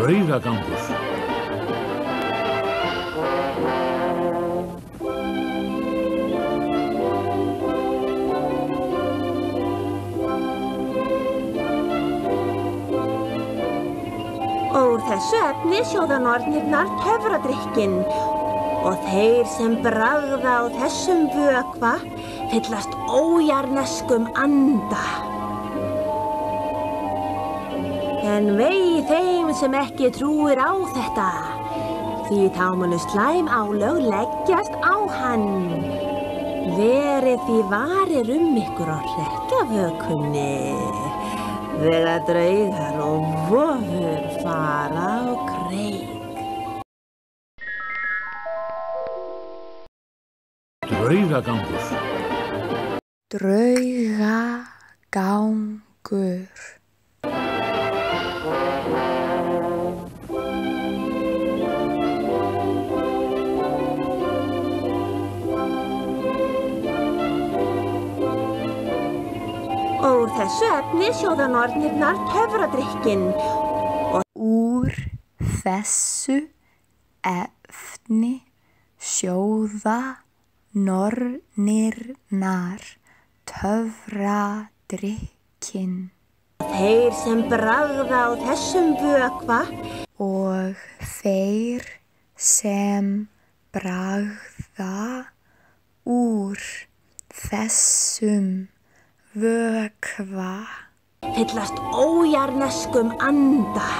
Draugagangur. Úr þessu efni sjóða nornirnar töfradrykkinn og þeir sem bragða á þessum vökva fyllast ójarneskum anda. En vei þeim sem ekki trúir á þetta, því þá munu slæm álög leggjast á hann. Verið því varir ykkur á hrekkjavökunni, þegar draugar og vofur fara á kreik. Draugagangur. Draugagangur. Úr þessu efni sjóða nornirnar töfradrykkinn. Úr þessu efni sjóða nornirnar töfradrykkinn. Þeir sem bragða á þessum vökva og þeir sem bragða úr þessum vökva fyllast ójarneskum anda.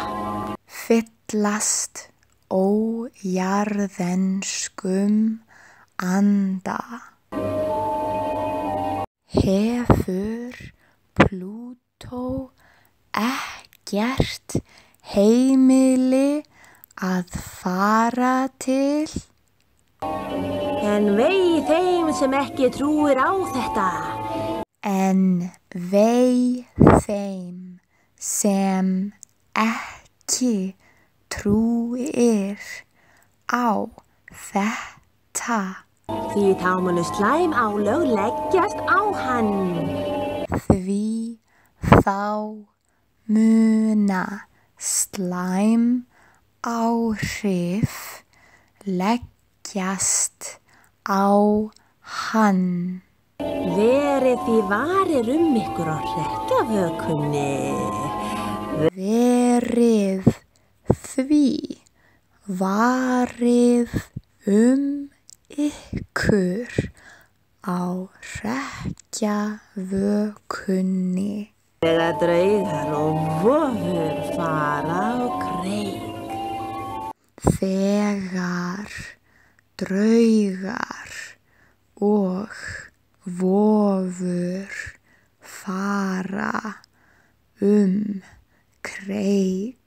Fyllast ójarðenskum anda. Hefur Plútó ekkert heimili að fara til? En vei þeim sem ekki trúir á þetta. En vei þeim sem ekki trúir á þetta. Því þá munu slæm álög leggjast á hann. Því þá muna slæm áhrif leggjast á hann. Verið því varir ykkur á hrekkjavökunni. Verið því varir ykkur á hrekkjavökunni. Þegar draugar og vofur fara á kreik. Þegar draugar og vofur fara kreik.